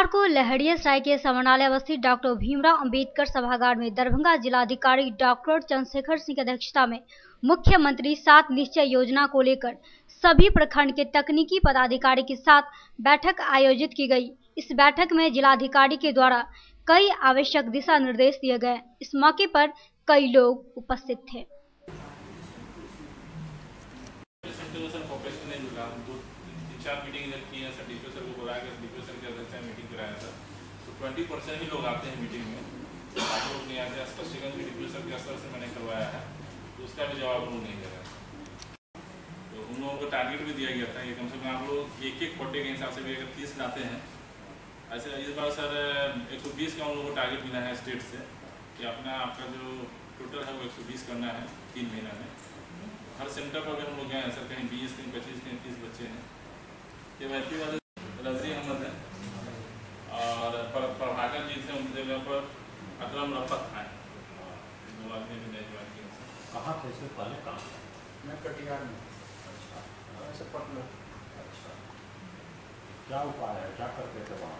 शनिवार को लहरियासराय के समरनालय अवस्थित डॉक्टर भीमराव अंबेडकर सभागार में दरभंगा जिलाधिकारी डॉक्टर चंद्रशेखर सिंह की अध्यक्षता में मुख्यमंत्री 7 निश्चय योजना को लेकर सभी प्रखंड के तकनीकी पदाधिकारी के साथ बैठक आयोजित की गई। इस बैठक में जिलाधिकारी के द्वारा कई आवश्यक दिशा निर्देश दिए गए। इस मौके पर कई लोग उपस्थित थे। 20% ही लोग आते हैं मीटिंग में, बाकी लोग नहीं आते। स्पष्टीकरण भी डिप्टी सर के स्तर से मैंने करवाया है, तो उसका भी जवाब उन्होंने नहीं दिया। तो उन लोगों को टारगेट भी दिया गया था कि कम से कम आप लोग एक कोटे के हिसाब से भी अगर 30 लाते हैं, ऐसे इस बार सर 120 का उन लोगों को टारगेट मिला है स्टेट से कि आपका जो टोटल है वो 120 करना है 3 महीना में। हर सेंटर पर अगर हम लोग गए हैं सर, कहीं 20, कहीं 25, कहीं 30 बच्चे हैं। ये वैसे वाले रजी अहमद है और प्रभाकर जी थे, उनकी जगह पर अकरम रफत है। कहाँ थे इससे पहले? कहाँ? मैं कटिहार में। अच्छा, ऐसे पटना। अच्छा, क्या उपाय है, क्या करते थे वहाँ?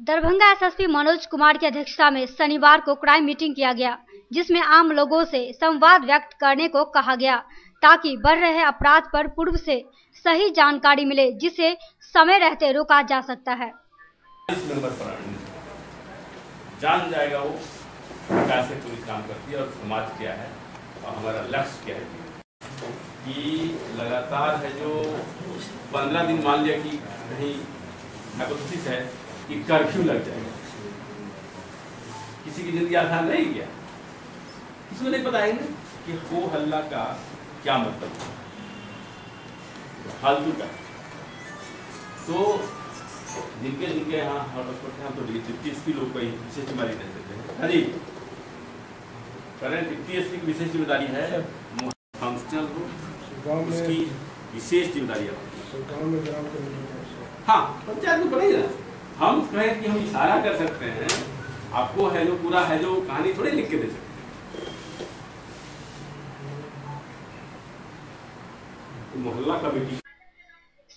दरभंगा एसएसपी मनोज कुमार की अध्यक्षता में शनिवार को क्राइम मीटिंग किया गया, जिसमें आम लोगों से संवाद व्यक्त करने को कहा गया ताकि बढ़ रहे अपराध पर पूर्व से सही जानकारी मिले, जिसे समय रहते रोका जा सकता है। इस नंबर पर जान जाएगा वो कैसे पुलिस काम करती है और समाज क्या है और हमारा लक्ष्य क्या है। कि लगातार है जो 15 दिन मान लिया कि कहीं हाइपोथेसिस है कि कर्फ्यू लग जाएगा, किसी की जिंदगी आसान नहीं गया, किसी को नहीं पता है ना कि हो हल्ला का क्या मतलब है, फालतू का। तो जिनके यहाँ हॉटस्पॉट हैं, तो डिप्टी लोग को विशेष जिम्मेदारी दे देते हैं। हाँ जी, करंट डिप्टी की विशेष जिम्मेदारी है, फंक्शनल हो उसकी विशेष जिम्मेदारी है। हाँ, पंचायत में पड़ेगी ना। हम कहें कि हम इशारा कर सकते हैं, आपको है जो पूरा है जो कहानी थोड़ी लिख के दे सकते हैं। मोहल्ला कमेटी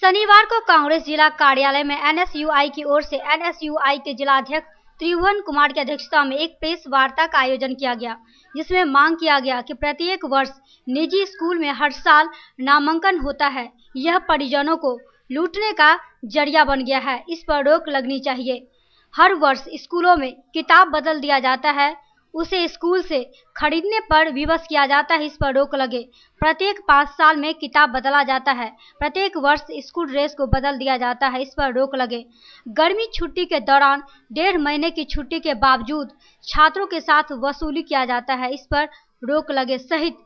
शनिवार को कांग्रेस जिला कार्यालय में एनएसयूआई की ओर से एनएसयूआई के जिलाध्यक्ष त्रिभुवन कुमार की अध्यक्षता में एक प्रेस वार्ता का आयोजन किया गया, जिसमें मांग किया गया कि प्रत्येक वर्ष निजी स्कूल में हर साल नामांकन होता है, यह परिजनों को लूटने का जरिया बन गया है, इस पर रोक लगनी चाहिए। हर वर्ष स्कूलों में किताब बदल दिया जाता है, उसे स्कूल से खरीदने पर विवश किया जाता है, इस पर रोक लगे। प्रत्येक 5 साल में किताब बदला जाता है, प्रत्येक वर्ष स्कूल ड्रेस को बदल दिया जाता है, इस पर रोक लगे। गर्मी छुट्टी के दौरान 1.5 महीने की छुट्टी के बावजूद छात्रों के साथ वसूली किया जाता है, इस पर रोक लगे सहित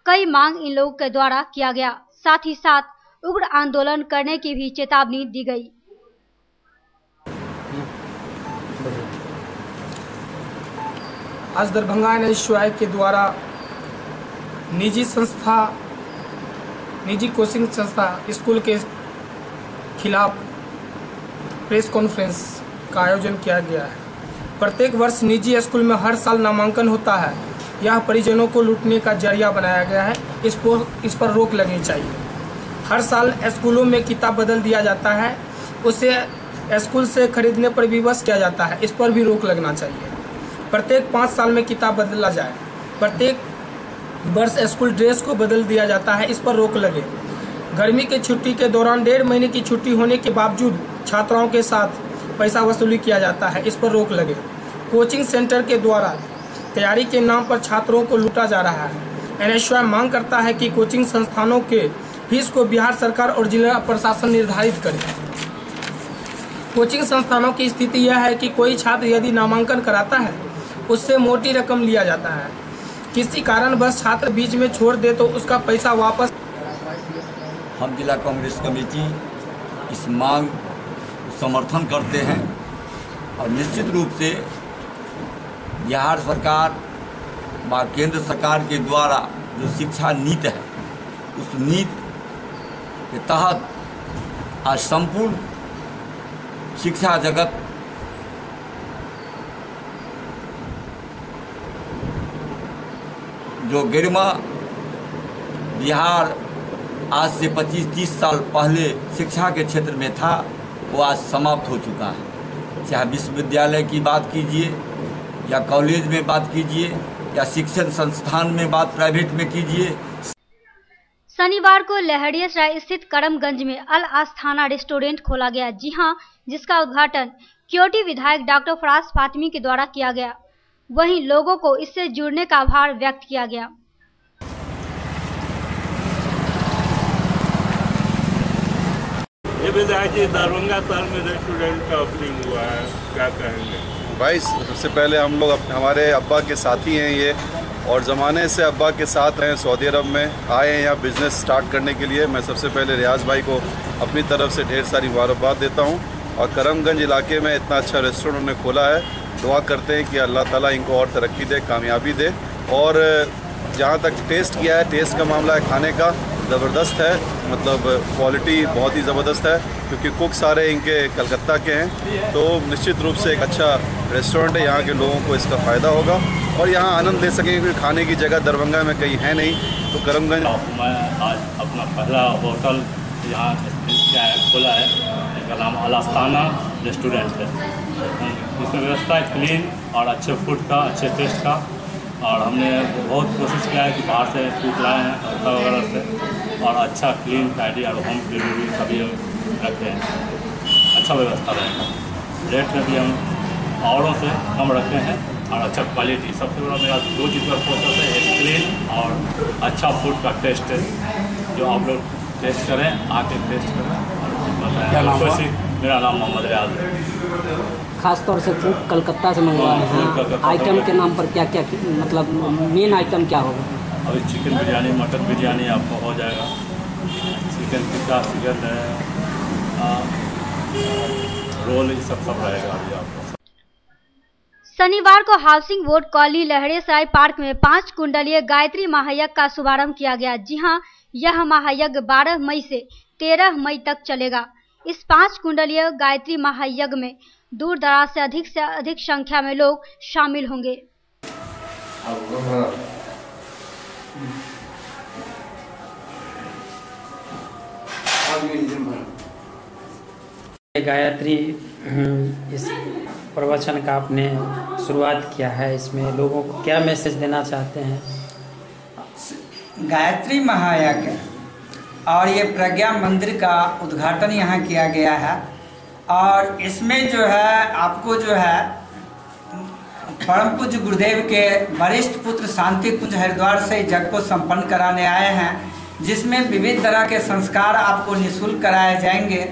कई मांग इन लोगों के द्वारा किया गया। साथ ही साथ उग्र आंदोलन करने की भी चेतावनी दी गई। आज दरभंगा एनएसयूआई के द्वारा निजी कोचिंग संस्था स्कूल के खिलाफ प्रेस कॉन्फ्रेंस का आयोजन किया गया है। प्रत्येक वर्ष निजी स्कूल में हर साल नामांकन होता है, यह परिजनों को लूटने का जरिया बनाया गया है, इस पर रोक लगनी चाहिए। हर साल स्कूलों में किताब बदल दिया जाता है, उसे स्कूल से खरीदने पर विवश किया जाता है, इस पर भी रोक लगना चाहिए। प्रत्येक 5 साल में किताब बदला जाए, प्रत्येक वर्ष स्कूल ड्रेस को बदल दिया जाता है, इस पर रोक लगे। गर्मी की छुट्टी के दौरान 1.5 महीने की छुट्टी होने के बावजूद छात्राओं के साथ पैसा वसूली किया जाता है, इस पर रोक लगे। कोचिंग सेंटर के द्वारा तैयारी के नाम पर छात्रों को लूटा जा रहा है। एनएसयूआई मांग करता है कि कोचिंग संस्थानों के फीस को बिहार सरकार और जिला प्रशासन निर्धारित करे। कोचिंग संस्थानों की स्थिति यह है कि कोई छात्र यदि नामांकन कराता है, उससे मोटी रकम लिया जाता है। किसी कारणवश छात्र बीच में छोड़ दे तो उसका पैसा वापस। हम जिला कांग्रेस कमेटी इस मांग समर्थन करते हैं और निश्चित रूप से बिहार सरकार व केंद्र सरकार के द्वारा जो शिक्षा नीति है, उस नीति के तहत आज संपूर्ण शिक्षा जगत जो गरिमा बिहार आज से 25-30 साल पहले शिक्षा के क्षेत्र में था, वो आज समाप्त हो चुका है। चाहे विश्वविद्यालय की बात कीजिए या कॉलेज में बात कीजिए या शिक्षण संस्थान में बात प्राइवेट में कीजिए। शनिवार को लहरियासराय स्थित करमगंज में अल आस्थाना रेस्टोरेंट खोला गया। जी हां, जिसका उद्घाटन क्योटी विधायक डॉक्टर फराज फातिमी के द्वारा किया गया। वहीं लोगों को इससे जुड़ने का आभार व्यक्त किया गया। ये विधायक जी दरभंगा शहर में रेस्टोरेंट का ओपनिंग हुआ है, क्या कहेंगे? भाई सबसे पहले हम लोग हमारे अब्बा के साथी हैं ये, और ज़माने से अब्बा के साथ हैं। सऊदी अरब में आए हैं यहाँ बिज़नेस स्टार्ट करने के लिए। मैं सबसे पहले रियाज भाई को अपनी तरफ से ढेर सारी मुबारकबाद देता हूँ। और करमगंज इलाके में इतना अच्छा रेस्टोरेंट उन्होंने खोला है। दुआ करते हैं कि अल्लाह ताला इनको और तरक्की दे, कामयाबी दे। और जहाँ तक टेस्ट किया है, टेस्ट का मामला है, खाने का ज़बरदस्त है, मतलब क्वालिटी बहुत ही ज़बरदस्त है, क्योंकि कुक सारे इनके कलकत्ता के हैं। तो निश्चित रूप से एक अच्छा रेस्टोरेंट है, यहाँ के लोगों को इसका फ़ायदा होगा और यहाँ आनंद ले सकेंगे, क्योंकि खाने की जगह दरभंगा में कहीं है नहीं। तो करमगंज मैं आज अपना पहला होटल यहाँ खोला है, इसका नाम अल आस्थाना रेस्टोरेंट है। इसमें व्यवस्था है क्लीन और अच्छे फूड का, अच्छे टेस्ट का। और हमने बहुत कोशिश किया है कि बाहर से फूड लाए हैं हल्का वगैरह से, और अच्छा क्लीन टाइडी और होम डिलीवरी सभी रखे हैं। अच्छा व्यवस्था रहेगा। रेट में भी हम औरों से कम रखे हैं और अच्छा क्वालिटी। सबसे बड़ा मेरा 2 चीज़ पर फोकस है, एक क्लीन और अच्छा फूड का टेस्ट है, जो आप लोग टेस्ट करें, आके टेस्ट करें। मेरा नाम मोहम्मद रियाज है। खास तौर से फूड कलकत्ता से मंगवाए हैं। आइटम के नाम पर क्या क्या, मतलब मेन आइटम क्या होगा? अभी चिकन बिरयानी, मटन बिरयानी आपको हो जाएगा, चिकन टिक्का, चिकन रोल, ये सब रहेगा अभी आपको। शनिवार को housing board colony Laheriasarai park में 5 कुंडलीय गायत्री महायज्ञ का शुभारंभ किया गया। जी हां, यह महायज्ञ 12 मई से 13 मई तक चलेगा। इस 5 कुंडलीय गायत्री महायज्ञ में दूर दराज से अधिक संख्या में लोग शामिल होंगे। गायत्री इस प्रवचन का आपने शुरुआत किया है, इसमें लोगों को क्या मैसेज देना चाहते हैं? गायत्री महायज्ञ और ये प्रज्ञा मंदिर का उद्घाटन यहाँ किया गया है। और इसमें जो है आपको जो है परम पूज्य गुरुदेव के वरिष्ठ पुत्र शांति कुंज हरिद्वार से जग को संपन्न कराने आए हैं, जिसमें विविध तरह के संस्कार आपको निःशुल्क कराए जाएंगे।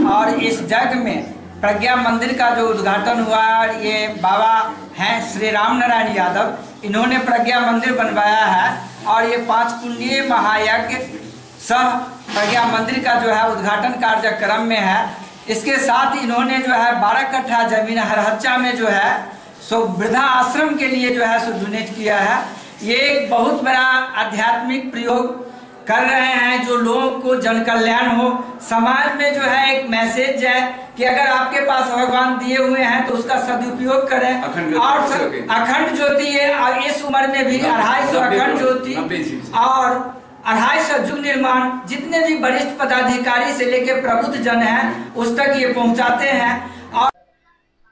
और इस जग में प्रज्ञा मंदिर का जो उद्घाटन हुआ, ये बाबा हैं श्री राम नारायण यादव, इन्होंने प्रज्ञा मंदिर बनवाया है। और ये 5 कुंडलीय महायज्ञ सह प्रज्ञा मंदिर का जो है उद्घाटन कार्यक्रम में है। इसके साथ इन्होंने जो है 12 कट्ठा जमीन हरहच्चा में जो है सो वृद्धा आश्रम के लिए जो है सो डोनेट किया है। ये एक बहुत बड़ा आध्यात्मिक प्रयोग कर रहे हैं, जो लोगों को जन कल्याण हो। समाज में जो है एक मैसेज है कि अगर आपके पास भगवान दिए हुए हैं तो उसका सदुपयोग करें। और अखंड ज्योति है, इस उम्र में भी 250 अखंड ज्योति और 250 युग निर्माण, जितने भी वरिष्ठ पदाधिकारी से लेकर प्रबुद्ध जन हैं उस तक ये पहुंचाते हैं। और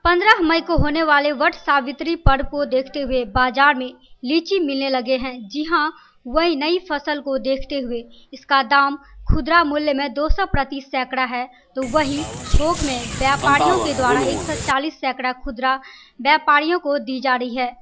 15 मई को होने वाले वट सावित्री पर्व को देखते हुए बाजार में लीची मिलने लगे हैं। जी हां, वही नई फसल को देखते हुए इसका दाम खुदरा मूल्य में 200 प्रति सैकड़ा है, तो वही थोक में व्यापारियों के द्वारा 140 सैकड़ा खुदरा व्यापारियों को दी जा रही है।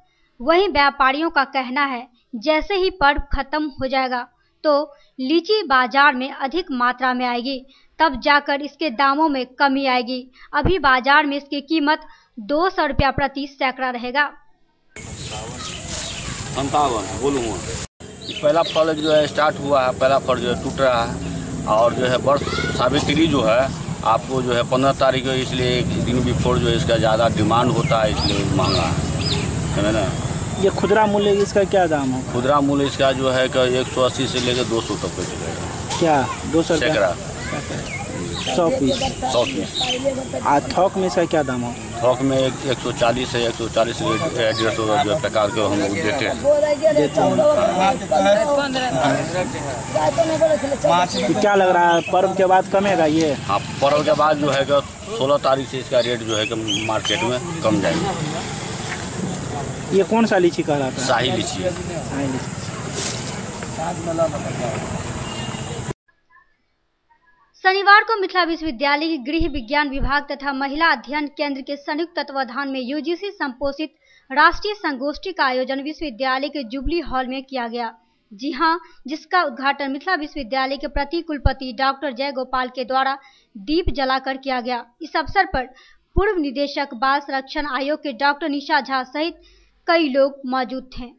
वही व्यापारियों का कहना है जैसे ही पर्व खत्म हो जाएगा तो लीची बाजार में अधिक मात्रा में आएगी, तब जाकर इसके दामों में कमी आएगी। अभी बाजार में इसकी कीमत 200 रुपया प्रति सैकड़ा रहेगा। पहला फल जो है स्टार्ट हुआ है, पहला फल जो है टूट रहा है। और जो है वर्ष सावित्री जो है आपको जो है 15 तारीख को, इसलिए एक दिन बिफोर जो है इसका ज़्यादा डिमांड होता है, इसलिए महंगा है ना। ये खुदरा मूल्य इसका क्या दाम है? खुदरा मूल्य इसका जो है 180 से लेकर 200 तक पे चलेगा। क्या 200 सैकड़ा? 100 पीस। 100 पीस। थोक में इसका क्या दाम हो? थोक में 140 है, 140 150 जो प्रकार के हम लोग देते हैं। क्या लग रहा है पर्व के बाद कमेगा ये? हाँ, पर्व के बाद जो है 16 तारीख से इसका रेट जो है कि मार्केट में कम जाएगा। ये कौन सा लीची कह रहा था? शाही लीची है। शनिवार को मिथिला विश्वविद्यालय के गृह विज्ञान विभाग तथा महिला अध्ययन केंद्र के संयुक्त तत्वाधान में यूजीसी संपोषित राष्ट्रीय संगोष्ठी का आयोजन विश्वविद्यालय के जुबली हॉल में किया गया। जी हां, जिसका उद्घाटन मिथिला विश्वविद्यालय के प्रति कुलपति डॉक्टर जय गोपाल के द्वारा दीप जलाकर किया गया। इस अवसर पर पूर्व निदेशक बाल संरक्षण आयोग के डॉक्टर निशा झा सहित कई लोग मौजूद थे।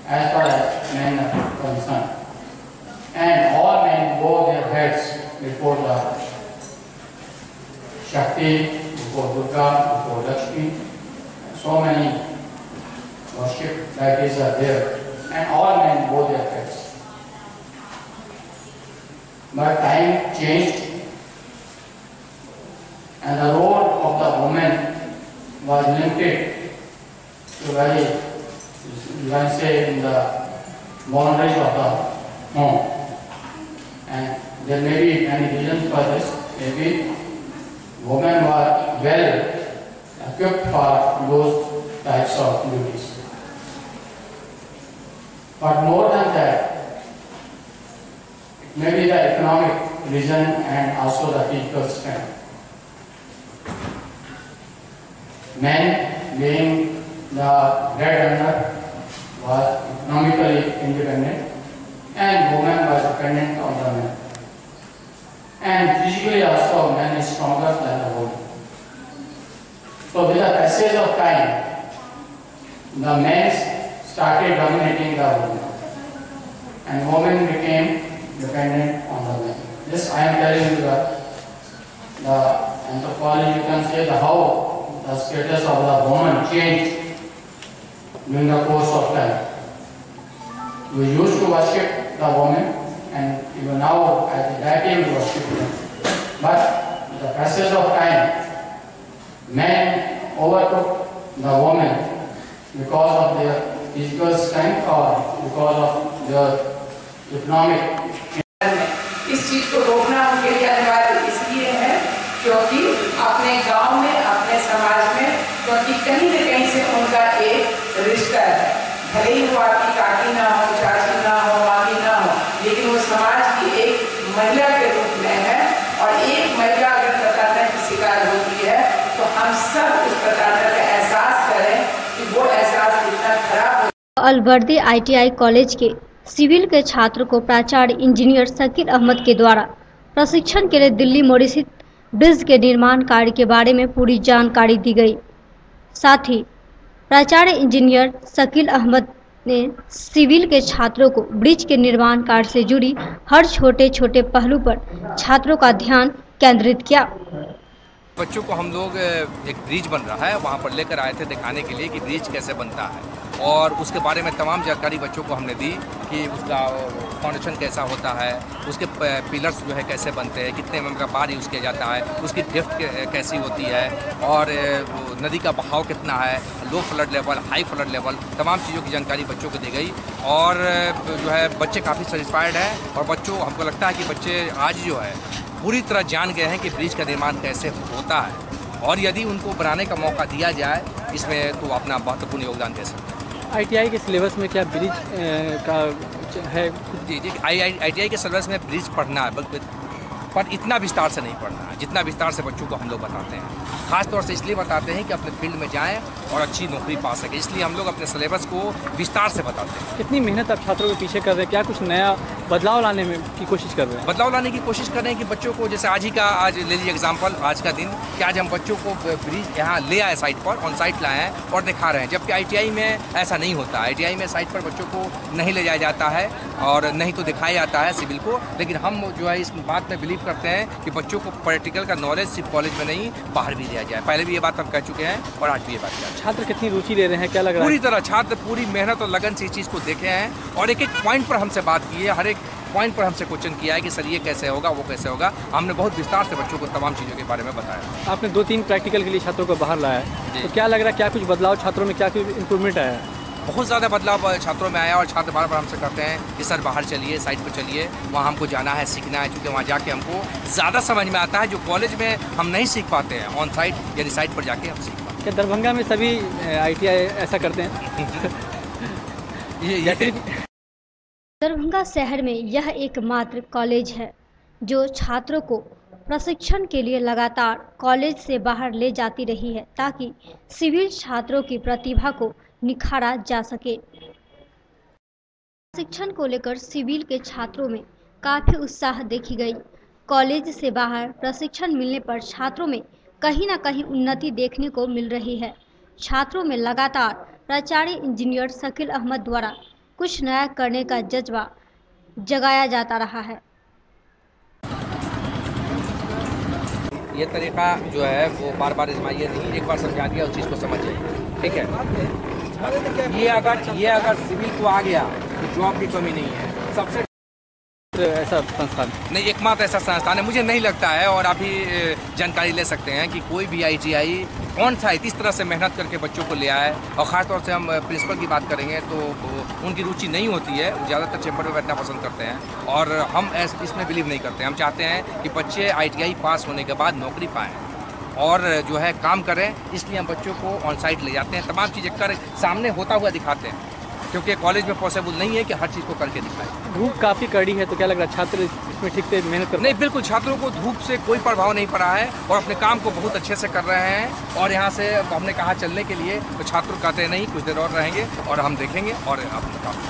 As far as men are concerned, and all men bow their heads before the Shakti, before Durga, before Lakshmi. So many worship deities are there, and all men bow their heads. But time changed, and the role of the woman was limited to very, you can say, in the boundaries of the home. And there may be many reasons for this. Maybe women were well equipped for those types of duties. But more than that, it may be the economic reason and also the physical strength. Men being the breadwinner was economically independent, and woman was dependent on the man. And physically also, man is stronger than the woman. So with the passage of time, the men started dominating the woman, and woman became dependent on the man. This I am telling you the anthropology, you can say, the how the status of the woman changed during the course of time. We used to worship the woman, and even now as a deity we worship them. But with the passage of time, men overtook the woman because of their physical strength or because of their economic. इस चीज को रोकना उनके लिए अनिवार्य इसलिए है क्योंकि अपने गांव में, अपने समाज में, क्योंकि कहीं न कहीं से उनका एक रिश्ता है। भले ही वो आपकी काकी ना हो, चाची ना हो, मामी ना हो, लेकिन वो समाज की एक महिला के रूप में है। और एक महिला अगर प्रताड़ना की शिकार होती है तो हम सब उस प्रताड़ना का एहसास करें कि वो एहसास कितना खराब हो। अलवर्दी ITI कॉलेज के सिविल के छात्र को प्राचार्य इंजीनियर शकील अहमद के द्वारा प्रशिक्षण के लिए दिल्ली मोड़ स्थित ब्रिज के निर्माण कार्य के बारे में पूरी जानकारी दी गई। साथ ही प्राचार्य इंजीनियर शकील अहमद ने सिविल के छात्रों को ब्रिज के निर्माण कार्य से जुड़ी हर छोटे छोटे पहलू पर छात्रों का ध्यान केंद्रित किया। बच्चों को हम लोग एक ब्रिज बन रहा है वहाँ पर लेकर आए थे दिखाने के लिए कि ब्रिज कैसे बनता है, और उसके बारे में तमाम जानकारी बच्चों को हमने दी कि उसका फाउंडेशन कैसा होता है, उसके पिलर्स जो है कैसे बनते हैं, कितने mm का पार यूज़ किया जाता है, उसकी डेप्थ कैसी होती है, और नदी का बहाव कितना है, low flood level, high flood level, तमाम चीज़ों की जानकारी बच्चों को दी गई। और जो है बच्चे काफ़ी सेटिस्फाइड हैं, और बच्चों हमको लगता है कि बच्चे आज जो है पूरी तरह जान गए हैं कि ब्रिज का निर्माण कैसे होता है, और यदि उनको बनाने का मौका दिया जाए इसमें तो अपना महत्वपूर्ण योगदान दे सकते हैं। ITI के सिलेबस में क्या ब्रिज का है? जी ITI के सिलेबस में ब्रिज पढ़ना है, पर इतना विस्तार से नहीं पढ़ना है जितना विस्तार से बच्चों को हम लोग बताते हैं। खास तौर से इसलिए बताते हैं कि अपने फील्ड में जाएं और अच्छी नौकरी पा सकें, इसलिए हम लोग अपने सिलेबस को विस्तार से बताते हैं। कितनी मेहनत आप छात्रों के पीछे कर रहे हैं, क्या कुछ नया बदलाव लाने में की कोशिश कर रहे हैं? बदलाव लाने की कोशिश कर रहे हैं कि बच्चों को, जैसे आज ले लीजिए एग्जाम्पल, आज का दिन कि आज हम बच्चों को ब्रिज यहाँ ले आए साइट पर, ऑन साइट लाए हैं और दिखा रहे हैं, जबकि ITI में ऐसा नहीं होता। ITI में साइट पर बच्चों को नहीं ले जाया जाता है और नहीं तो दिखाया जाता है सिविल को, लेकिन हम जो है इस बात में बिलीव करते हैं कि बच्चों को प्रैक्टिकल का नॉलेज सिर्फ कॉलेज में नहीं बाहर भी दिया जाए। पहले भी ये बात हम कह चुके हैं और आज भी ये बात कह रहे हैं। छात्र कितनी रुचि ले रहे हैं, क्या लग रहा है? पूरी तरह छात्र पूरी मेहनत और लगन से इस चीज़ को देखे हैं और एक एक पॉइंट पर हमसे बात की है, हर एक पॉइंट पर हमसे क्वेश्चन किया है कि सर ये कैसे होगा, वो कैसे होगा। हमने बहुत विस्तार से बच्चों को तमाम चीज़ों के बारे में बताया। आपने 2-3 प्रैक्टिकल के लिए छात्रों को बाहर लाया है, तो क्या लग रहा है, क्या कुछ बदलाव छात्रों में, क्या कुछ इंप्रूवमेंट आया है? बहुत ज़्यादा बदलाव छात्रों में आया और छात्र बार बार हमसे कहते हैं कि सर बाहर चलिए, साइट पर चलिए, वहाँ हमको जाना है, सीखना है, क्योंकि वहाँ जाके हमको ज़्यादा समझ में आता है जो कॉलेज में हम नहीं सीख पाते हैं। ऑन साइट यानी साइट पर जाके हम सीख पाते हैं। क्या दरभंगा में सभी ITI ऐसा करते हैं? दरभंगा शहर में यह एकमात्र कॉलेज है जो छात्रों को प्रशिक्षण के लिए लगातार कॉलेज से बाहर ले जाती रही है ताकि सिविल छात्रों की प्रतिभा को निखारा जा सके। प्रशिक्षण को लेकर सिविल के छात्रों में काफ़ी उत्साह देखी गई। कॉलेज से बाहर प्रशिक्षण मिलने पर छात्रों में कहीं न कहीं उन्नति देखने को मिल रही है। छात्रों में लगातार प्राचार्य इंजीनियर शकील अहमद द्वारा कुछ नया करने का जज्बा जगाया जाता रहा है। ये तरीका जो है वो बार बार आजमाइए नहीं, एक बार समझा दिया उस चीज़ को समझ जाइए, ठीक है। ये अगर सिविल को आ गया तो जॉब की कमी नहीं है। सबसे ऐसा संस्थान नहीं, एकमात्र ऐसा संस्थान है, मुझे नहीं लगता है, और आप ही जानकारी ले सकते हैं कि कोई भी ITI कौन सा इस तरह से मेहनत करके बच्चों को ले आए। और ख़ासतौर से हम प्रिंसिपल की बात करेंगे तो उनकी रुचि नहीं होती है, ज़्यादातर चैम्बर में बैठना पसंद करते हैं और हम इसमें बिलीव नहीं करते। हम चाहते हैं कि बच्चे ITI पास होने के बाद नौकरी पाएँ और जो है काम करें, इसलिए हम बच्चों को ऑन साइट ले जाते हैं, तमाम चीज़ें कर सामने होता हुआ दिखाते हैं, क्योंकि कॉलेज में पॉसिबल नहीं है कि हर चीज़ को करके दिखाएं। धूप काफ़ी कड़ी है, तो क्या लग रहा है छात्र इसमें ठीक से मेहनत कर? नहीं, बिल्कुल छात्रों को धूप से कोई प्रभाव नहीं पड़ा है और अपने काम को बहुत अच्छे से कर रहे हैं। और यहाँ से हमने कहा चलने के लिए, तो छात्र कहते नहीं, कुछ देर और रहेंगे और हम देखेंगे और अपना काम।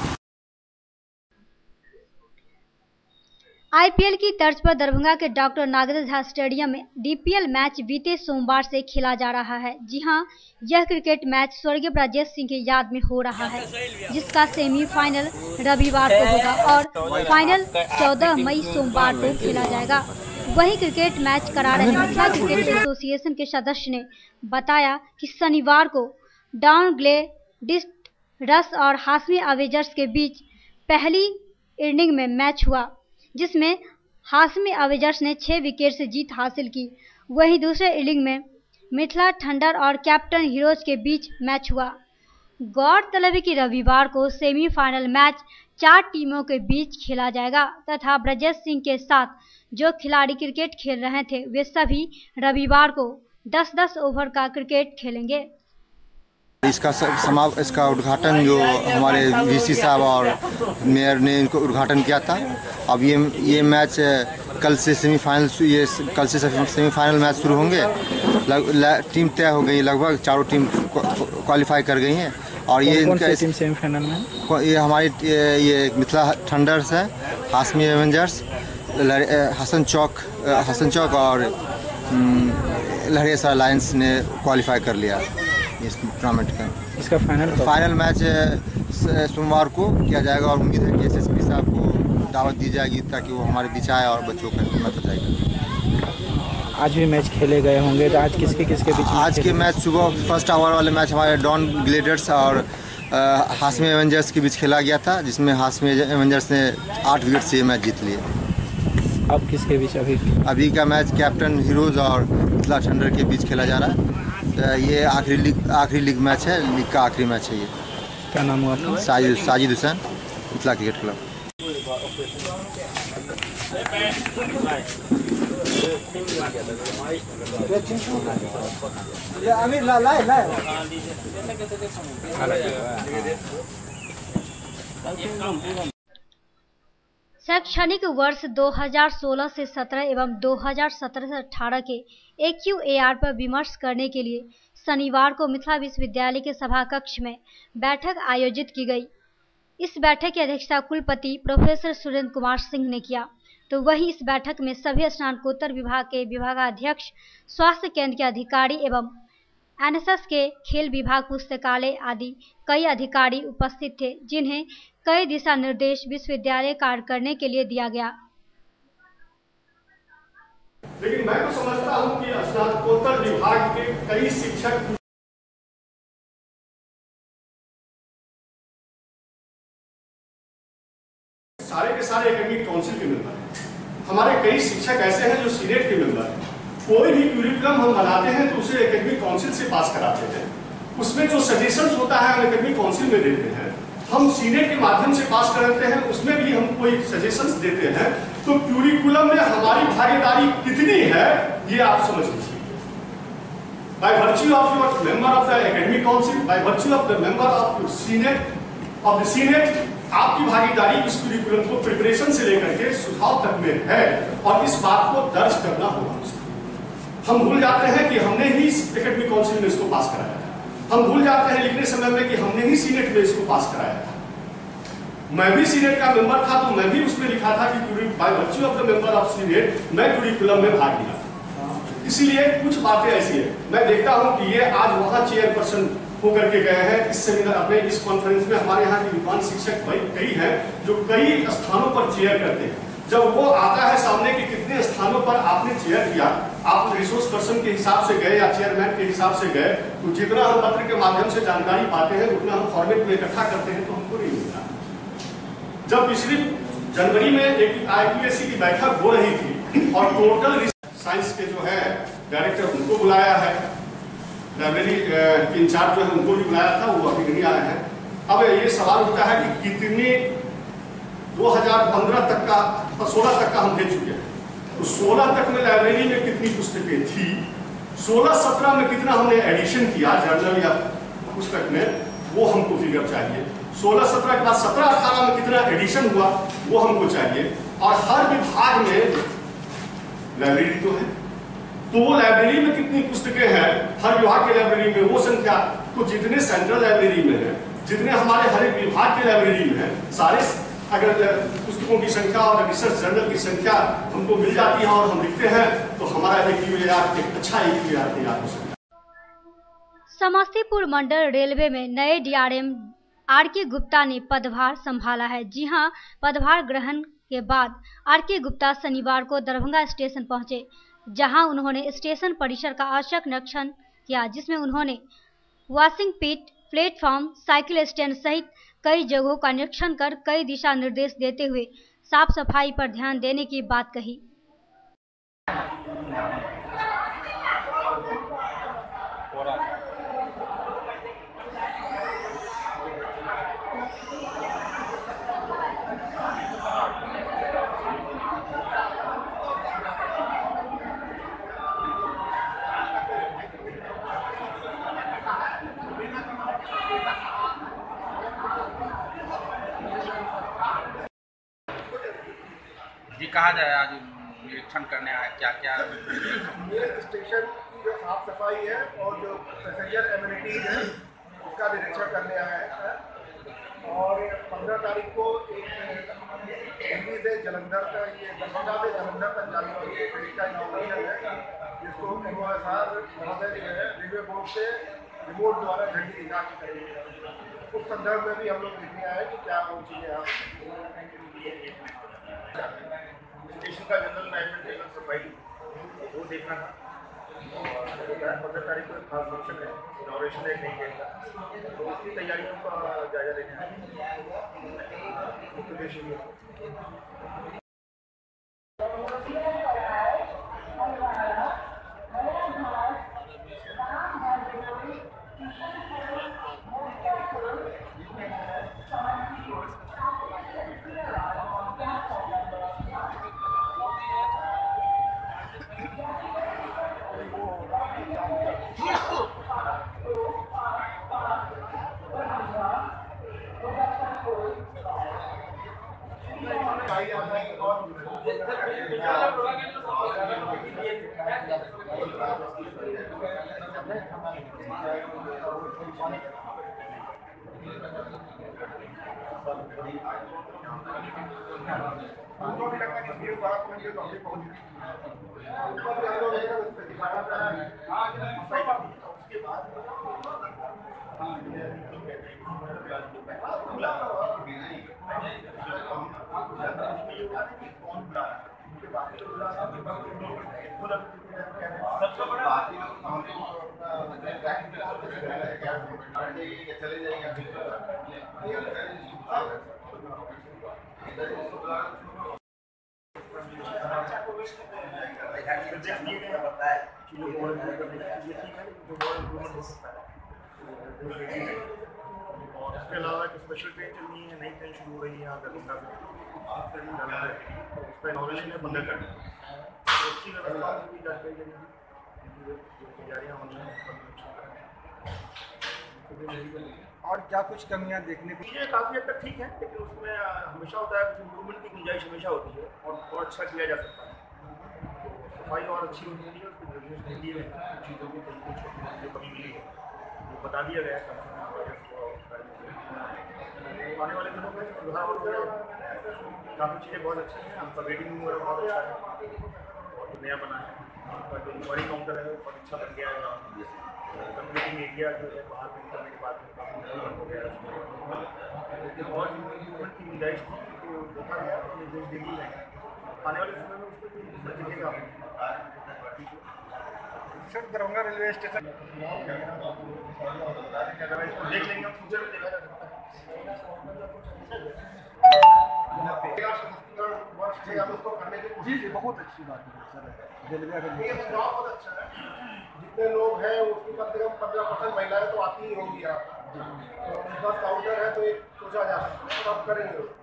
IPL की तर्ज पर दरभंगा के डॉक्टर नागेंद्र झा स्टेडियम में DPL मैच बीते सोमवार से खेला जा रहा है। जी हां, यह क्रिकेट मैच स्वर्गीय ब्रजेश सिंह की याद में हो रहा है, जिसका सेमीफाइनल रविवार को होगा और फाइनल 14 मई सोमवार को खेला जाएगा। वहीं क्रिकेट मैच करा रहे मिथिला क्रिकेट एसोसिएशन के सदस्य ने बताया कि शनिवार को डाउन ग्लेडिस्ट रस और हाशमी अवेजर्स के बीच पहली इनिंग में मैच हुआ, जिसमें हाशमी अवेजर्स ने 6 विकेट से जीत हासिल की। वहीं दूसरे इनिंग में मिथिला थंडर और कैप्टन हीरोज के बीच मैच हुआ। गौरतलब है कि रविवार को सेमीफाइनल मैच 4 टीमों के बीच खेला जाएगा तथा ब्रजेश सिंह के साथ जो खिलाड़ी क्रिकेट खेल रहे थे वे सभी रविवार को 10-10 ओवर का क्रिकेट खेलेंगे। इसका उद्घाटन जो हमारे VC साहब और मेयर ने इनको उद्घाटन किया था। अब ये मैच कल से सेमीफाइनल मैच शुरू होंगे। टीम तय हो गई, लगभग चारों टीम क्वालिफाई कर गई हैं। और ये इनका टीम सेमीफाइनल में ये हमारी ये मिथिला थंडर्स है, हाशमी एवेंजर्स, हसन चौक और लहरिया लायंस ने क्वालिफाई कर लिया इस टूर्नामेंट का। इसका फाइनल मैच सोमवार को किया जाएगा और उम्मीद है कि SSP साहब को दावत दी जाएगी ताकि वो हमारे बीच आए और बच्चों का खिदमत हो जाएगा। आज भी मैच खेले गए होंगे, तो आज किसके बीच? आज के मैच सुबह फर्स्ट आवर वाले मैच हमारे डॉन ग्लेडर्स और हाशमी एवेंजर्स के बीच खेला गया था, जिसमें हाशमी एवेंजर्स ने 8 विकेट से ये मैच जीत लिए। अब किसके बीच? अभी का मैच कैप्टन हीरोज और मिथिला थंडर के बीच खेला जा रहा है। ये आखिरी लीग मैच है, लीग का आखिरी मैच है ये। क्या नाम हुआ आपका? Sajid Hussain, Mithila cricket club. शैक्षणिक वर्ष 2016 से 17 एवं 2017 से 18 के AQAR पर विमर्श करने के लिए शनिवार को मिथिला विश्वविद्यालय के सभा कक्ष में बैठक आयोजित की गई। इस बैठक की अध्यक्षता कुलपति प्रोफेसर सुरेंद्र कुमार सिंह ने किया। तो वहीं इस बैठक में सभी स्नातकोत्तर विभाग के विभागाध्यक्ष, स्वास्थ्य केंद्र के अधिकारी एवं NSS के खेल विभाग, पुस्तकालय आदि कई अधिकारी उपस्थित थे, जिन्हें कई दिशा निर्देश विश्वविद्यालय कार्य करने के लिए दिया गया। लेकिन मैं तो समझता हूं कि स्नातकोत्तर विभाग के कई शिक्षक सारे के सारे एकेडमिक काउंसिल के मेंबर हैं। हमारे कई शिक्षक ऐसे हैं जो सीनेट के मेंबर हैं। कोई भी क्यूरिकुलम हम बनाते हैं तो उसे एकेडमिक काउंसिल से पास कराते हैं। उसमें जो सजेशंस होता है हम एकेडमिक काउंसिल में देते हैं। हम सीनेट के माध्यम से पास कराते हैं, उसमें भी हम कोई सजेशंस देते हैं। तो क्यूरिकुलम में हमारी भागीदारी कितनी है ये आप समझ लीजिए। By virtue of your member of the academic council, by virtue of the member of senate, आपकी भागीदारी इस क्यूरिकुलम को प्रिपरेशन से लेकर के सुझाव तक में है और इस बात को दर्ज करना होगा उसको। हम भूल जाते हैं कि हमने ही एकेडमिक काउंसिल में इसको पास कराया था। हम भूल जाते हैं लिखने समय में कि हमने ही सीनेट में इसको पास कराया था। मैं भी सीनेट का मेंबर था तो मैं भी उसमें लिखा था कि by virtue of the member of senate मैं क्यूरिकुलम में भाग लिया। इसीलिए कुछ बातें ऐसी है। मैं देखता हूं कि ये आज वहां चेयरपर्सन होकर के गए हैं इस सेमिनार अपने इस कॉन्फ्रेंस में। हमारे यहाँ के विद्वान शिक्षक कई हैं जो कई स्थानों पर चेयर करते हैं। जब वो आता है सामने कि कितने स्थानों पर आपने चेयर किया, आप रिसोर्स पर्सन के हिसाब से गए या चेयरमैन के हिसाब से गए, तो जितना हम पत्र के माध्यम से जानकारी पाते हैं उतना हम फॉर्मेट में इकट्ठा करते हैं तो हमको नहीं मिलता। जब पिछली जनवरी में एक IQAC की बैठक हो रही थी और टोटल साइंस के जो है डायरेक्टर उनको बुलाया है, लाइब्रेरी के इंचार्ज जो है उनको भी बुलाया था, वो अभी नहीं आए हैं। अब ये सवाल उठता है कि कितने 2015 तक का 16 तक का हम दे चुके हैं, तो 16 तक में लाइब्रेरी में कितनी पुस्तकें थी, 16-17 में कितना हमने एडिशन किया जर्नल या पुस्तक में, वो हमको फिगर चाहिए। 16-17 के बाद 17-18 में कितना एडिशन हुआ वो हमको चाहिए। और हर विभाग में लाइब्रेरी तो है, तो वो लाइब्रेरी में कितनी पुस्तकें हैं हर विभाग के लाइब्रेरी में, वो संख्या। तो जितने सेंट्रल लाइब्रेरी में है, जितने हमारे हर एक विभाग के लाइब्रेरी में है, सारे अगर पुस्तकों की संख्या और रिसर्च जर्नल की संख्या हमको मिल जाती है और हम लिखते हैं तो हमारा AQAR एक अच्छा AQAR तैयार हो सकता है। समस्तीपुर मंडल रेलवे में नए DRM RK गुप्ता ने पदभार संभाला है। जी हां, पदभार ग्रहण के बाद RK गुप्ता शनिवार को दरभंगा स्टेशन पहुंचे, जहां उन्होंने स्टेशन परिसर का औचक निरीक्षण किया, जिसमें उन्होंने वॉशिंग पिट, प्लेटफॉर्म, साइकिल स्टैंड सहित कई जगहों का निरीक्षण कर कई दिशा निर्देश देते हुए साफ सफाई पर ध्यान देने की बात कही। जी कहा जाए आज निरीक्षण करने आए, क्या क्या स्टेशन की जो साफ सफाई है और जो पैसेंजर एमिनिटीज है उसका निरीक्षण करने आए हैं। और 15 तारीख को एक दिल्ली से जलंधर का, ये दरभंगा से जलंधर तक जाने वाली एक ट्रेन का इनॉग्रेशन है, जिसको MOSR महोदय जो है रेलवे बोर्ड से रिमोट द्वारा झंडी दिखा के करेंगे। उस संदर्भ में भी हम लोग देखने आए कि क्या वो चीज़ें आप स्टेशन का जनरल मैनेजमेंट सफाई वो देखना था। और 15 तारीख को एक खास फंक्शन है, इनॉग्रेशन है एक नई ट्रेन का, तो उसकी तैयारियों का जायजा लेने आए। मुख्य उद्देश्य इसके अलावा एक स्पेशल ट्रेन चलनी है, नई ट्रेन शुरू हो रही है यहाँ दरभंगा से, उसका इनॉग्रेशन है 15 तारीख, तो उसकी व्यवस्था भी जानकारी तैयारियाँ होनी हैं। और क्या कुछ कमियां देखने को? चीज़ें काफ़ी हद तक ठीक है, लेकिन उसमें हमेशा होता है कुछ इम्प्रूवमेंट की गुंजाइश हमेशा होती है और और अच्छा किया जा सकता है। सफाई और अच्छी होनी चाहिए, उसकी चीज़ों की जो कमी मिली है वो बता दिया गया है। आने वाले दिनों में सुधार हो गया, काफ़ी चीज़ें बहुत अच्छी हैं, आपका वेटिंग रूम वगैरह बहुत अच्छा है और जो नया बना है आपका जो इंक्वायरी काउंटर है वो बहुत अच्छा बन गया है। कम्युनिकेटिंग एरिया जो है बाहर में करने के बाद हो गया है, लेकिन और इम्प्रूवमेंट की गुंजाइश थी तो देखा गया निर्देश दे दी गए। आने वाले समय में उसको दिखेगा। सर दरभंगा रेलवे स्टेशन अगर इसको देख लेंगे हम फ्यूचर में देखा जा सकता है। उसको करने की कोशिश बहुत अच्छी बात है सर, रेलवे का बहुत अच्छा है। जितने लोग हैं उसकी कम से कम 15% महिलाएं तो आती ही होंगी। आप बस काउंटर है तो एक सोचा जा सकता है, तो आप करेंगे।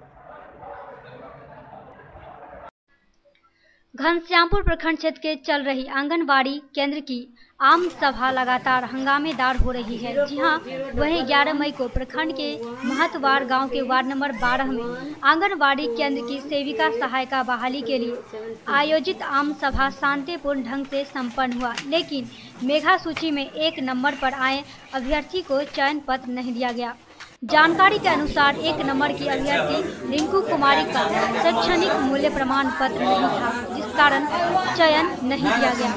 घनश्यामपुर प्रखंड क्षेत्र के चल रही आंगनबाड़ी केंद्र की आम सभा लगातार हंगामेदार हो रही है। जी हां, वहीं 11 मई को प्रखंड के महतवार गांव के वार्ड नंबर 12 में आंगनबाड़ी केंद्र की सेविका सहायिका बहाली के लिए आयोजित आम सभा शांतिपूर्ण ढंग से संपन्न हुआ, लेकिन मेधा सूची में 1 नंबर पर आए अभ्यर्थी को चयन पत्र नहीं दिया गया। जानकारी के अनुसार 1 नंबर की अभ्यर्थी रिंकू कुमारी का शैक्षणिक मूल्य प्रमाण पत्र नहीं था, जिस कारण चयन नहीं किया गया।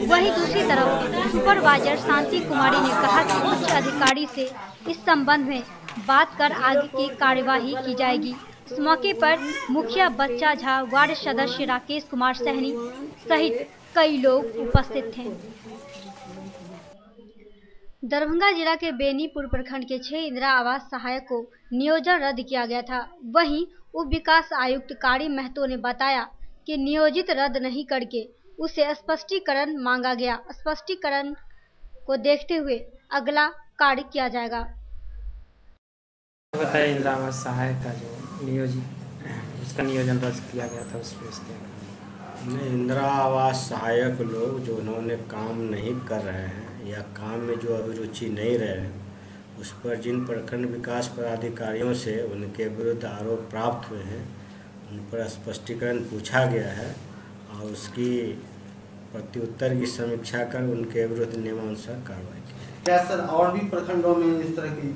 वहीं दूसरी तरफ सुपरवाइजर शांति कुमारी ने कहा कि उच्च अधिकारी से इस संबंध में बात कर आगे की कार्यवाही की जाएगी। इस मौके पर मुखिया बच्चा झा, वार्ड सदस्य राकेश कुमार सहनी सहित कई लोग उपस्थित थे। दरभंगा जिला के बेनीपुर प्रखंड के 6 इंदिरा आवास सहायक को नियोजन रद्द किया गया था। वहीं उप विकास आयुक्त कारी महतो ने बताया कि नियोजित रद्द नहीं करके उसे स्पष्टीकरण मांगा गया। स्पष्टीकरण को देखते हुए अगला कार्य किया जाएगा। बताया इंदिरा आवास सहायक का जो नियोजित उसका नियोजन रद्द किया गया था, उस पर इंदिरा आवास सहायक लोग जो उन्होंने काम नहीं कर रहे हैं या काम में जो अभिरुचि नहीं रहे हैं, उस पर जिन प्रखंड विकास पदाधिकारियों से उनके विरुद्ध आरोप प्राप्त हुए हैं, उन पर स्पष्टीकरण पूछा गया है और उसकी प्रत्युत्तर की समीक्षा कर उनके विरुद्ध नियमानुसार कार्रवाई की। क्या सर और भी प्रखंडों में इस तरह की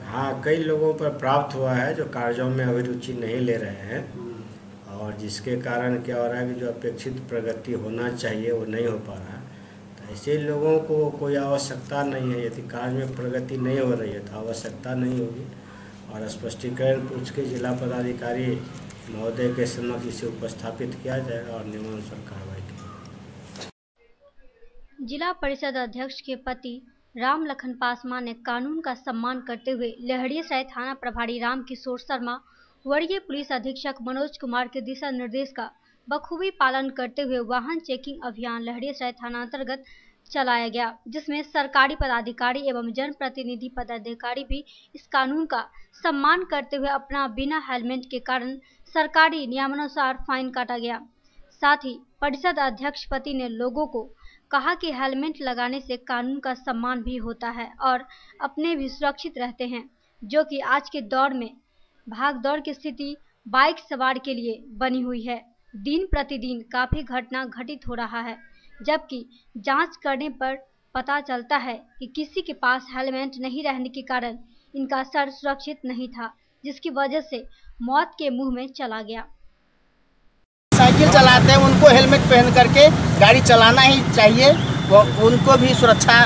हाँ, कई लोगों पर प्राप्त हुआ है जो कार्यों में अभिरुचि नहीं ले रहे हैं और जिसके कारण क्या हो रहा है कि जो अपेक्षित प्रगति होना चाहिए वो नहीं हो पा रहा है। तो ऐसे लोगों को कोई आवश्यकता नहीं है। यदि कार्य में प्रगति नहीं हो रही है तो आवश्यकता नहीं होगी और स्पष्टीकरण पूछ के जिला पदाधिकारी महोदय के समक्ष इसे उपस्थापित किया जाएगा और नियमानुसार कार्रवाई की। जिला परिषद अध्यक्ष के पति राम लखन पासवान ने कानून का सम्मान करते हुए लहरियासराय थाना प्रभारी राम किशोर शर्मा, वरीय पुलिस अधीक्षक मनोज कुमार के दिशा निर्देश का बखूबी पालन करते हुए वाहन चेकिंग अभियान लहरियासराय थाना अंतर्गत चलाया गया, जिसमें सरकारी पदाधिकारी एवं जनप्रतिनिधि पदाधिकारी भी इस कानून का सम्मान करते हुए अपना बिना हेलमेट के कारण सरकारी नियमानुसार फाइन काटा गया। साथ ही परिषद अध्यक्ष पति ने लोगों को कहा कि हेलमेट लगाने से कानून का सम्मान भी होता है और अपने भी सुरक्षित रहते हैं, जो कि आज के दौर में भाग दौड़ की स्थिति बाइक सवार के लिए बनी हुई है। दिन प्रतिदिन काफी घटना घटित हो रहा है, जबकि जांच करने पर पता चलता है कि किसी के पास हेलमेट नहीं रहने के कारण इनका सर सुरक्षित नहीं था, जिसकी वजह से मौत के मुंह में चला गया। साइकिल चलाते हैं उनको हेलमेट पहन करके गाड़ी चलाना ही चाहिए, वो उनको भी सुरक्षा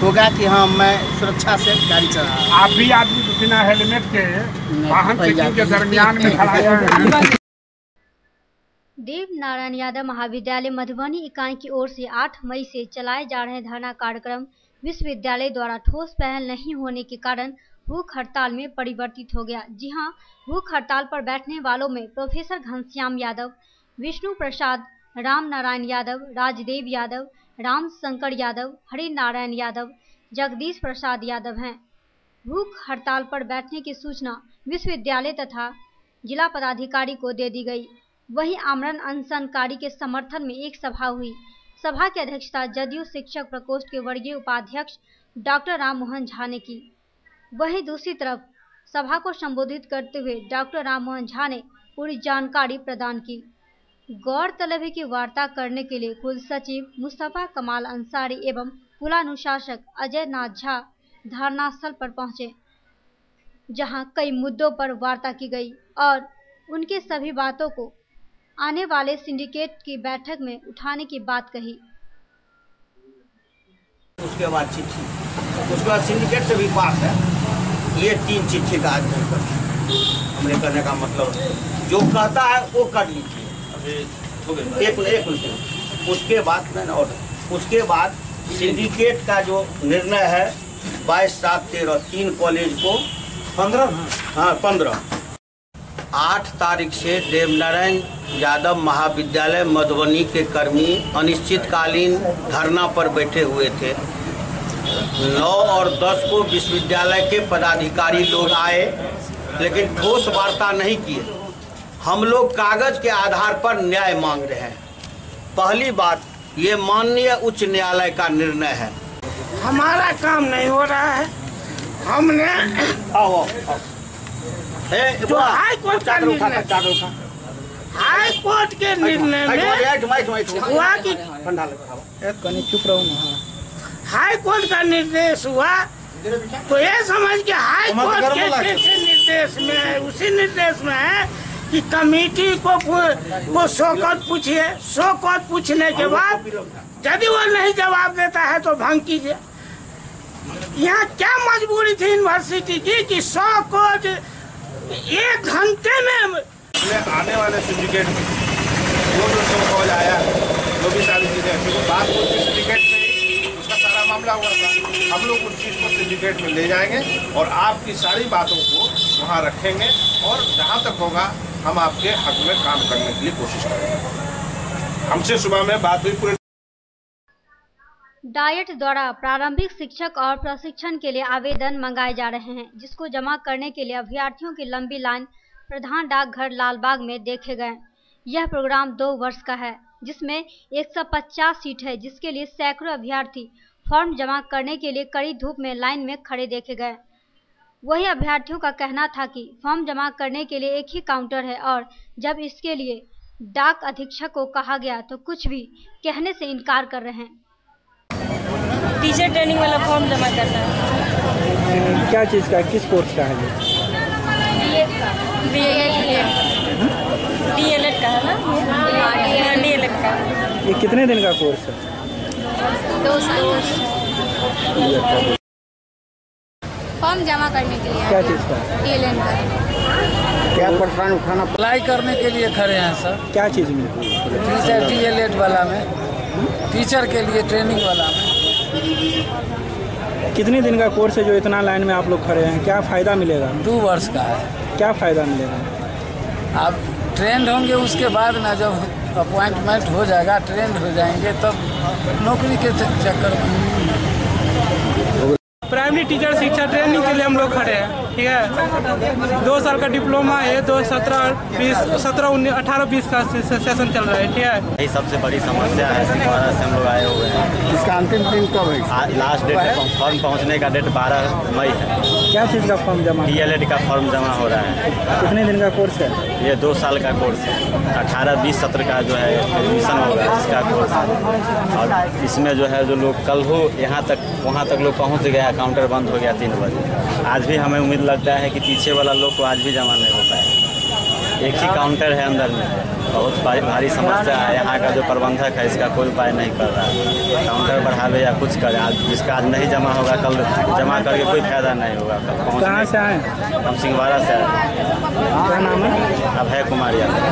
होगा कि हाँ मैं सुरक्षा से गाड़ी चला। आप भी आदमी बिना हेलमेट के वाहन चेकिंग के दरमियान में खड़ा है। देव नारायण यादव महाविद्यालय मधुबनी इकाई की ओर से 8 मई से चलाए जा रहे धरना कार्यक्रम विश्वविद्यालय द्वारा ठोस पहल नहीं होने के कारण भूख हड़ताल में परिवर्तित हो गया। जी हां, भूख हड़ताल पर बैठने वालों में प्रोफेसर घनश्याम यादव, विष्णु प्रसाद, राम नारायण यादव, राजदेव यादव, राम शंकर यादव, हरि नारायण यादव, जगदीश प्रसाद यादव हैं। भूख हड़ताल पर बैठने की सूचना विश्वविद्यालय तथा जिला पदाधिकारी को दे दी गई। वहीं आमरण अनशनकारी के समर्थन में एक सभा हुई। सभा की अध्यक्षता जदयू शिक्षक प्रकोष्ठ के वर्गीय उपाध्यक्ष डॉक्टर राम मोहन झा ने की। वहीं दूसरी तरफ सभा को संबोधित करते हुए डॉक्टर राम मोहन झा ने पूरी जानकारी प्रदान की। गौरतलब है कि वार्ता करने के लिए कुल सचिव मुस्तफा कमाल अंसारी एवं कुलानुशासक अजय नाथ झा धरनास्थल पर पहुंचे, जहां कई मुद्दों पर वार्ता की गई और उनके सभी बातों को आने वाले सिंडिकेट की बैठक में उठाने की बात कही। उसके बाद चिट्ठी, उसके बाद सिंडिकेट से भी बात है। ये 3 चिट्ठी का आज हमने करने का मतलब जो कहता है वो कर लीजिए। एक उसके बाद उसके बाद सिंडिकेट का जो निर्णय है 22/7/13 3 कॉलेज को 15 8 तारीख से देवनारायण यादव महाविद्यालय मधुबनी के कर्मी अनिश्चितकालीन धरना पर बैठे हुए थे। 9 और 10 को विश्वविद्यालय के पदाधिकारी लोग आए, लेकिन ठोस वार्ता नहीं किए। हम लोग कागज के आधार पर न्याय मांग रहे हैं। पहली बात, ये माननीय उच्च न्यायालय का निर्णय है। हमारा काम नहीं हो रहा है। हमने जो हाई कोर्ट का निर्णय, हाई कोर्ट के निर्णय में हुआ कि चुप रहो ना। हाई कोर्ट का निर्देश हुआ तो ये समझ के हाई कोर्ट के निर्देश में, उसी निर्देश में है कि कमेटी को शोकत पूछिए। शोकत पूछने के बाद यदि वो नहीं जवाब देता है तो भंग कीजिए। यहाँ क्या मजबूरी थी यूनिवर्सिटी की कि शोकत 1 घंटे में आने वाले सिंडिकेट में जो शोकत आया है, जो भी सारी चीजें क्योंकि बात सिंडिकेट में उसका सारा मामला हुआ था। हम लोग उस चीज को सिंडिकेट में ले जाएंगे और आपकी सारी बातों को वहाँ रखेंगे और जहाँ तक होगा हम आपके हक में काम करने के लिए कोशिश करेंगे। हमसे सुबह में बात हुई पूरे डाइट द्वारा प्रारंभिक शिक्षक और प्रशिक्षण के लिए आवेदन मंगाए जा रहे हैं, जिसको जमा करने के लिए अभ्यर्थियों की लंबी लाइन प्रधान डाकघर लालबाग में देखे गए। यह प्रोग्राम 2 वर्ष का है, जिसमें 150 सीट है, जिसके लिए सैकड़ों अभ्यर्थी फॉर्म जमा करने के लिए कड़ी धूप में लाइन में खड़े देखे गए। वही अभ्यर्थियों का कहना था कि फॉर्म जमा करने के लिए एक ही काउंटर है और जब इसके लिए डाक अधीक्षक को कहा गया तो कुछ भी कहने से इनकार कर रहे हैं। टीचर ट्रेनिंग वाला फॉर्म जमा करना है। क्या चीज़ का, किस कोर्स का है ये? DLED का है ना? DLED का। ये कितने दिन का कोर्स है? 2 साल। फॉर्म जमा करने के लिए। क्या चीज़ का? DLED का। क्या परेशानी उठाना? अप्लाई करने के लिए खड़े हैं सर। क्या चीज़ में? टीचर DLED वाला में, टीचर के लिए ट्रेनिंग वाला में। कितने दिन का कोर्स है जो इतना लाइन में आप लोग खड़े हैं? क्या फ़ायदा मिलेगा? 2 वर्ष का है। क्या फ़ायदा मिलेगा? आप ट्रेंड होंगे, उसके बाद ना जब अपॉइंटमेंट हो जाएगा, ट्रेंड हो जाएंगे, तब नौकरी के चक्कर में। प्राइमरी टीचर शिक्षा ट्रेनिंग के लिए हम लोग खड़े हैं, ठीक है। 2 साल का डिप्लोमा है, 18-20 का सेशन चल रहा है, ठीक है। यही सबसे बड़ी समस्या है, सिंहवाड़ा से हम लोग आए हुए हैं। इसका अंतिम दिन कब है? लास्ट डेट फॉर्म पहुंचने का डेट 12 मई है। क्या चीज़ का फॉर्म जमा? DLED का फॉर्म जमा हो रहा है। कितने दिन का कोर्स है? ये 2 साल का कोर्स है। 18-20 सत्र का जो है एडमिशन होगा, इसका कोर्स है। और इसमें जो है जो लोग कल हो यहाँ तक वहाँ तक लोग पहुँच गया, काउंटर बंद हो गया 3 बजे। आज भी हमें उम्मीद लगता है कि पीछे वाला लोग को आज भी जमा नहीं हो पाएगा। एक ही काउंटर है अंदर में, बहुत भारी समस्या है। यहाँ का जो प्रबंधक है इसका कोई उपाय नहीं कर रहा है। काउंटर बढ़ावे या कुछ करे, आज जिसका आज नहीं जमा होगा कल जमा करके कोई फायदा नहीं होगा। कहाँ से आए? हम सिंहवाड़ा से आए। क्या नाम है? अभय कुमार यादव।